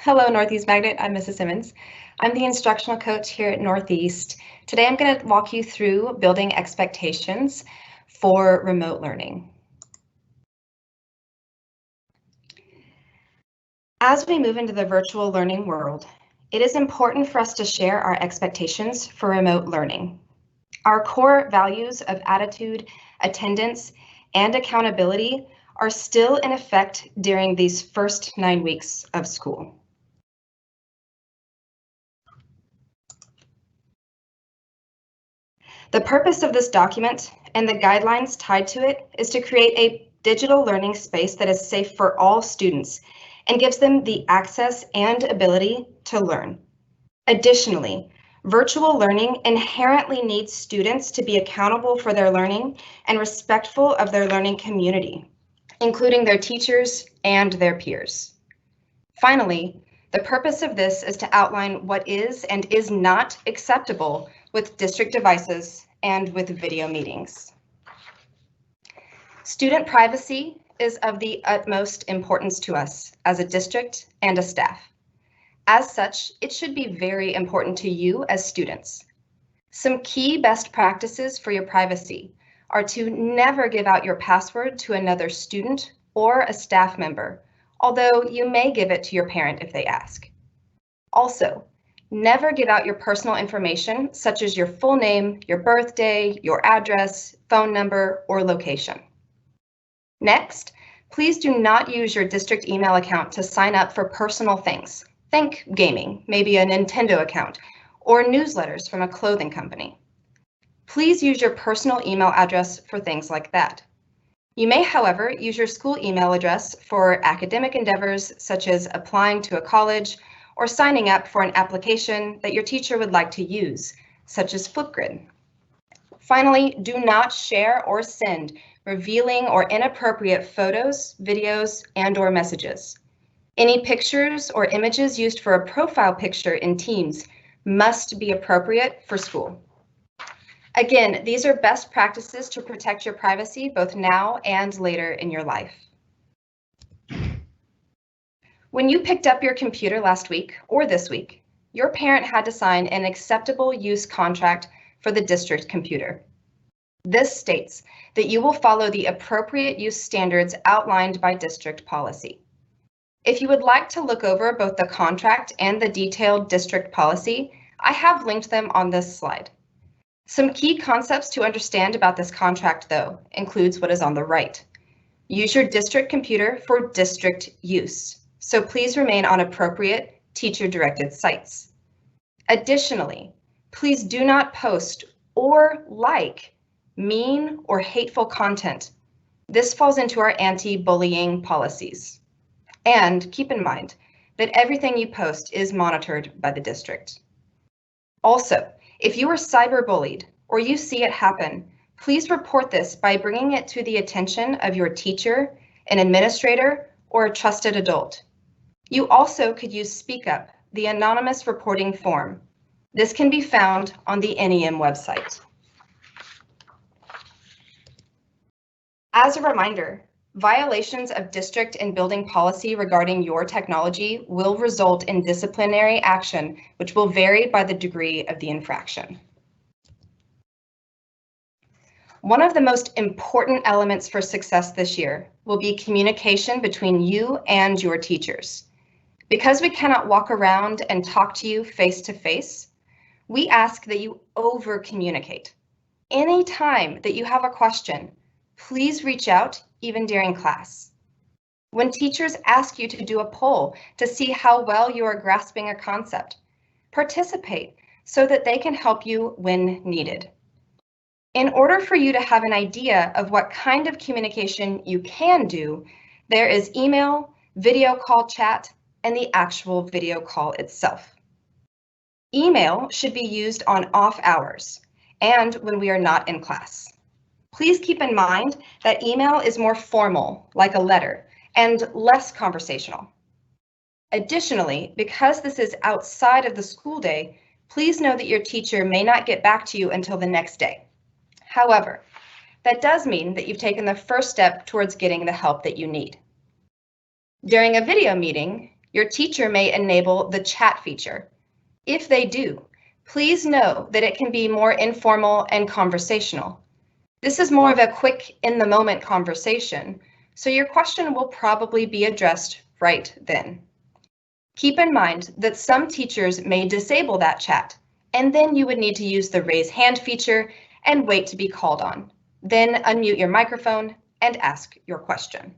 Hello, Northeast Magnet. I'm Mrs. Simmons. I'm the instructional coach here at Northeast. Today I'm going to walk you through building expectations for remote learning. As we move into the virtual learning world, it is important for us to share our expectations for remote learning. Our core values of attitude, attendance, and accountability are still in effect during these first 9 weeks of school. The purpose of this document and the guidelines tied to it is to create a digital learning space that is safe for all students and gives them the access and ability to learn. Additionally, virtual learning inherently needs students to be accountable for their learning and respectful of their learning community, including their teachers and their peers. Finally, the purpose of this is to outline what is and is not acceptable with district devices and with video meetings. Student privacy is of the utmost importance to us as a district and a staff. As such, it should be very important to you as students. Some key best practices for your privacy are to never give out your password to another student or a staff member, although you may give it to your parent if they ask. Also, never give out your personal information, such as your full name, your birthday, your address, phone number, or location. Next, please do not use your district email account to sign up for personal things. Think gaming, maybe a Nintendo account, or newsletters from a clothing company. Please use your personal email address for things like that. You may, however, use your school email address for academic endeavors, such as applying to a college or signing up for an application that your teacher would like to use, such as Flipgrid. Finally, do not share or send revealing or inappropriate photos, videos, and/or messages. Any pictures or images used for a profile picture in Teams must be appropriate for school. Again, these are best practices to protect your privacy both now and later in your life. When you picked up your computer last week or this week, your parent had to sign an acceptable use contract for the district computer. This states that you will follow the appropriate use standards outlined by district policy. If you would like to look over both the contract and the detailed district policy, I have linked them on this slide. Some key concepts to understand about this contract, though, includes what is on the right. Use your district computer for district use, so please remain on appropriate teacher-directed sites. Additionally, please do not post or like mean or hateful content. This falls into our anti-bullying policies. And keep in mind that everything you post is monitored by the district. Also, if you are cyberbullied or you see it happen, please report this by bringing it to the attention of your teacher, an administrator, or a trusted adult. You also could use Speak Up, the anonymous reporting form. This can be found on the NEM website. As a reminder, violations of district and building policy regarding your technology will result in disciplinary action, which will vary by the degree of the infraction. One of the most important elements for success this year will be communication between you and your teachers. Because we cannot walk around and talk to you face to face, we ask that you over-communicate. Anytime that you have a question, please reach out even during class. When teachers ask you to do a poll to see how well you are grasping a concept, participate so that they can help you when needed. In order for you to have an idea of what kind of communication you can do, there is email, video call chat, and the actual video call itself. Email should be used on off hours and when we are not in class. Please keep in mind that email is more formal, like a letter, and less conversational. Additionally, because this is outside of the school day, please know that your teacher may not get back to you until the next day. However, that does mean that you've taken the first step towards getting the help that you need. During a video meeting, Your teacher may enable the chat feature. If they do, please know that it can be more informal and conversational. This is more of a quick, in-the-moment conversation, so your question will probably be addressed right then. Keep in mind that some teachers may disable that chat, and then you would need to use the raise hand feature and wait to be called on. Then unmute your microphone and ask your question.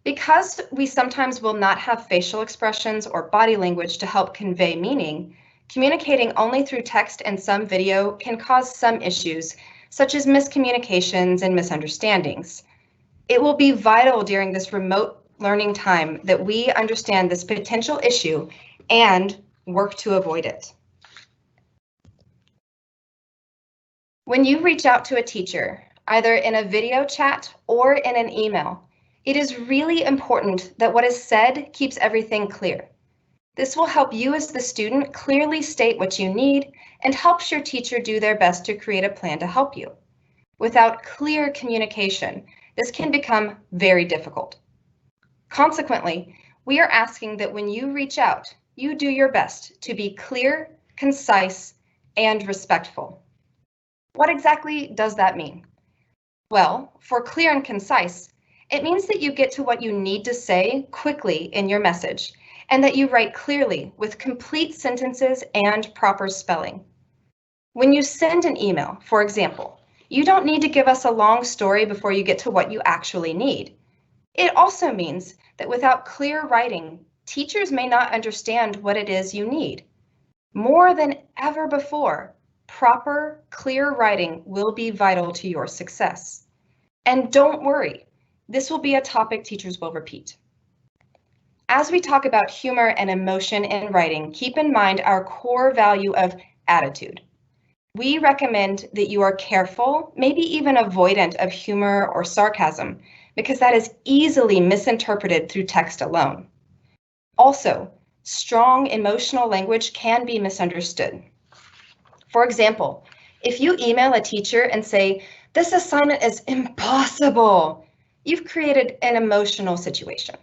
Because we sometimes will not have facial expressions or body language to help convey meaning, communicating only through text and some video can cause some issues, such as miscommunications and misunderstandings. It will be vital during this remote learning time that we understand this potential issue and work to avoid it. When you reach out to a teacher, either in a video chat or in an email, it is really important that what is said keeps everything clear. This will help you as the student clearly state what you need and helps your teacher do their best to create a plan to help you. Without clear communication, this can become very difficult. Consequently, we are asking that when you reach out, you do your best to be clear, concise, and respectful. What exactly does that mean? Well, for clear and concise, it means that you get to what you need to say quickly in your message, and that you write clearly with complete sentences and proper spelling. When you send an email, for example, you don't need to give us a long story before you get to what you actually need. It also means that without clear writing, teachers may not understand what it is you need. More than ever before, proper, clear writing will be vital to your success. And don't worry, this will be a topic teachers will repeat. As we talk about humor and emotion in writing, keep in mind our core value of attitude. We recommend that you are careful, maybe even avoidant of humor or sarcasm, because that is easily misinterpreted through text alone. Also, strong emotional language can be misunderstood. For example, if you email a teacher and say, "This assignment is impossible," you've created an emotional situation.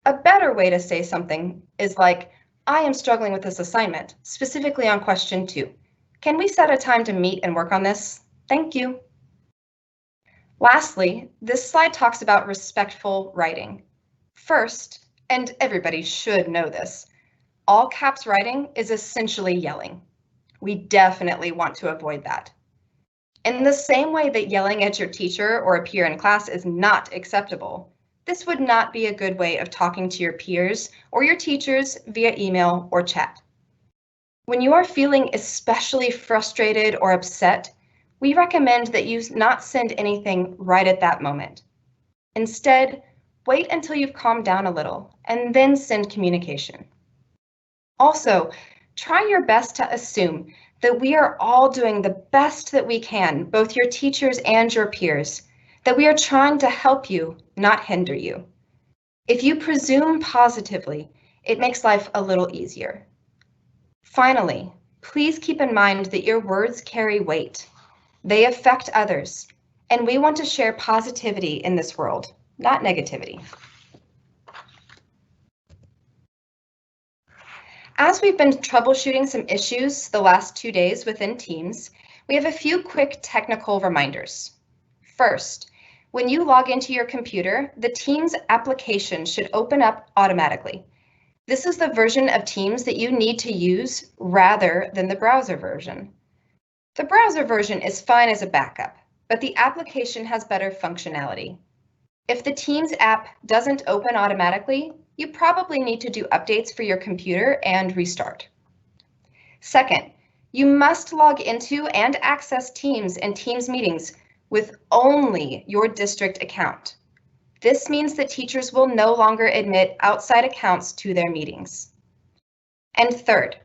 A better way to say something is like, "I am struggling with this assignment, specifically on question 2. Can we set a time to meet and work on this? Thank you." Lastly, this slide talks about respectful writing. First, and everybody should know this, all caps writing is essentially yelling. We definitely want to avoid that. In the same way that yelling at your teacher or a peer in class is not acceptable, this would not be a good way of talking to your peers or your teachers via email or chat. When you are feeling especially frustrated or upset, we recommend that you not send anything right at that moment. Instead, wait until you've calmed down a little and then send communication. Also, try your best to assume that we are all doing the best that we can, both your teachers and your peers, that we are trying to help you, not hinder you. If you presume positively, it makes life a little easier. Finally, please keep in mind that your words carry weight. They affect others, and we want to share positivity in this world, not negativity. As we've been troubleshooting some issues the last 2 days within Teams, we have a few quick technical reminders. First, when you log into your computer, the Teams application should open up automatically. This is the version of Teams that you need to use rather than the browser version. The browser version is fine as a backup, but the application has better functionality. If the Teams app doesn't open automatically, you probably need to do updates for your computer and restart. Second, you must log into and access Teams and Teams meetings with only your district account. This means that teachers will no longer admit outside accounts to their meetings. And third,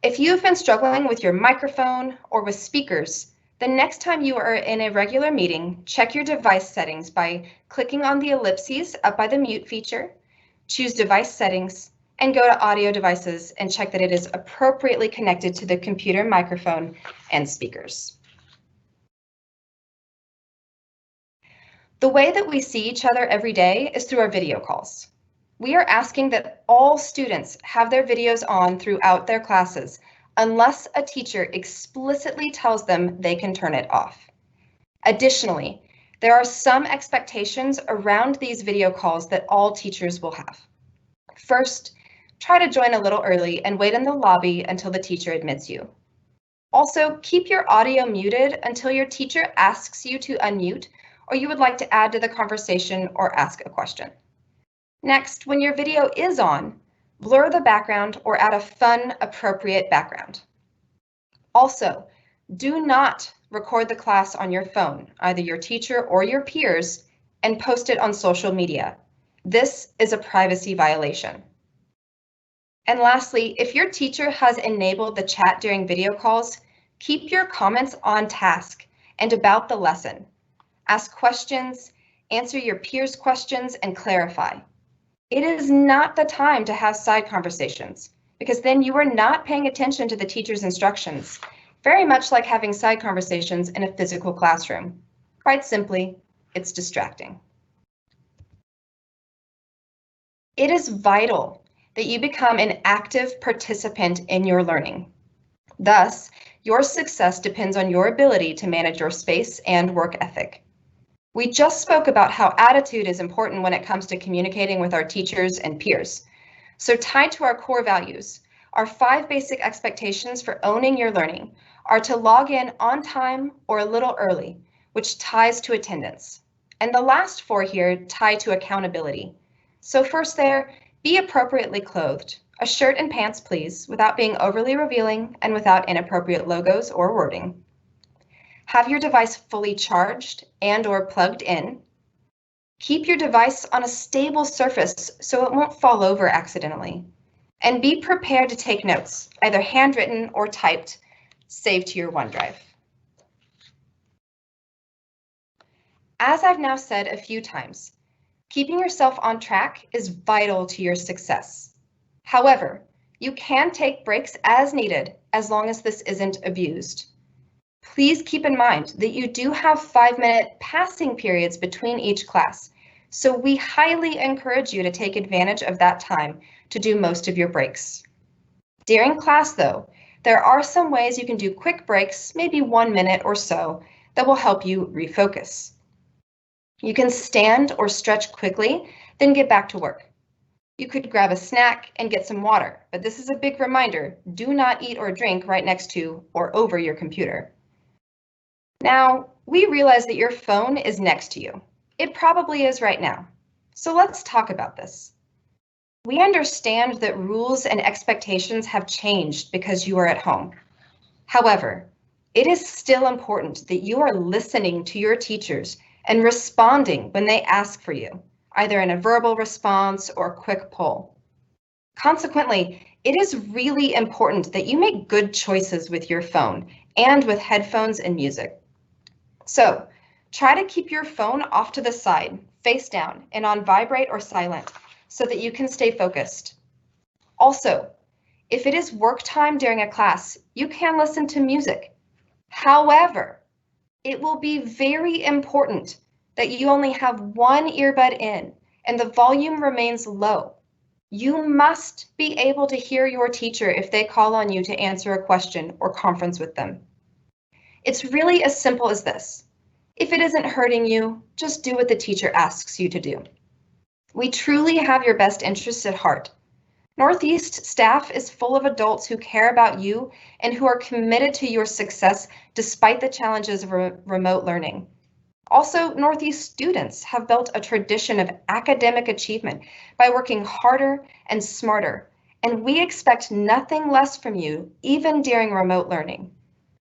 if you've been struggling with your microphone or with speakers, the next time you are in a regular meeting, check your device settings by clicking on the ellipses up by the mute feature, choose device settings, and go to audio devices and check that it is appropriately connected to the computer microphone and speakers. The way that we see each other every day is through our video calls. We are asking that all students have their videos on throughout their classes, unless a teacher explicitly tells them they can turn it off. Additionally, there are some expectations around these video calls that all teachers will have. First, try to join a little early and wait in the lobby until the teacher admits you. Also, keep your audio muted until your teacher asks you to unmute or you would like to add to the conversation or ask a question. Next, when your video is on, blur the background or add a fun, appropriate background. Also, do not record the class on your phone, either your teacher or your peers, and post it on social media. This is a privacy violation. And lastly, if your teacher has enabled the chat during video calls, keep your comments on task and about the lesson. Ask questions, answer your peers' questions, and clarify. It is not the time to have side conversations, because then you are not paying attention to the teacher's instructions, very much like having side conversations in a physical classroom. Quite simply, it's distracting. It is vital that you become an active participant in your learning. Thus, your success depends on your ability to manage your space and work ethic. We just spoke about how attitude is important when it comes to communicating with our teachers and peers. So tied to our core values, our 5 basic expectations for owning your learning are to log in on time or a little early, which ties to attendance. And the last 4 here tie to accountability. So first there, be appropriately clothed. A shirt and pants, please, without being overly revealing and without inappropriate logos or wording. Have your device fully charged and or plugged in. Keep your device on a stable surface so it won't fall over accidentally. And be prepared to take notes, either handwritten or typed, saved to your OneDrive. As I've now said a few times, keeping yourself on track is vital to your success. However, you can take breaks as needed as long as this isn't abused. Please keep in mind that you do have 5-minute passing periods between each class, so we highly encourage you to take advantage of that time to do most of your breaks. During class, though, there are some ways you can do quick breaks, maybe 1 minute or so, that will help you refocus. You can stand or stretch quickly, then get back to work. You could grab a snack and get some water, but this is a big reminder, do not eat or drink right next to or over your computer. Now, we realize that your phone is next to you. It probably is right now. So let's talk about this. We understand that rules and expectations have changed because you are at home. However, it is still important that you are listening to your teachers and responding when they ask for you, either in a verbal response or quick poll. Consequently, it is really important that you make good choices with your phone and with headphones and music. So try to keep your phone off to the side, face down, and on vibrate or silent so that you can stay focused. Also, if it is work time during a class, you can listen to music. However, it will be very important that you only have 1 earbud in and the volume remains low. You must be able to hear your teacher if they call on you to answer a question or conference with them. It's really as simple as this. If it isn't hurting you, just do what the teacher asks you to do. We truly have your best interests at heart. Northeast staff is full of adults who care about you and who are committed to your success despite the challenges of remote learning. Also, Northeast students have built a tradition of academic achievement by working harder and smarter, and we expect nothing less from you even during remote learning.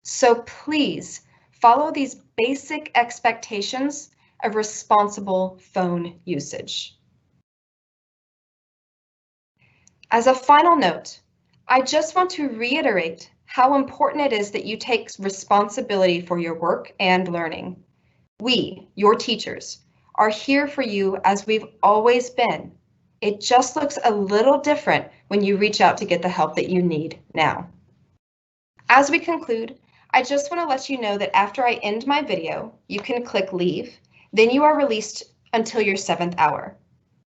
So please follow these basic expectations of responsible phone usage. As a final note, I just want to reiterate how important it is that you take responsibility for your work and learning. We, your teachers, are here for you as we've always been. It just looks a little different when you reach out to get the help that you need now. As we conclude, I just want to let you know that after I end my video, you can click leave Then you are released until your 7th hour.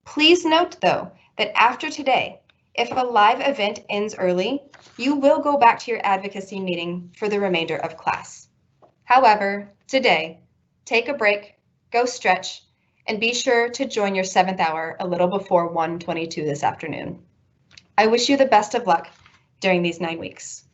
Please note, though, that after today, if a live event ends early, you will go back to your advocacy meeting for the remainder of class. However, today, take a break, go stretch, and be sure to join your 7th hour a little before 1:22 this afternoon. I wish you the best of luck during these 9 weeks.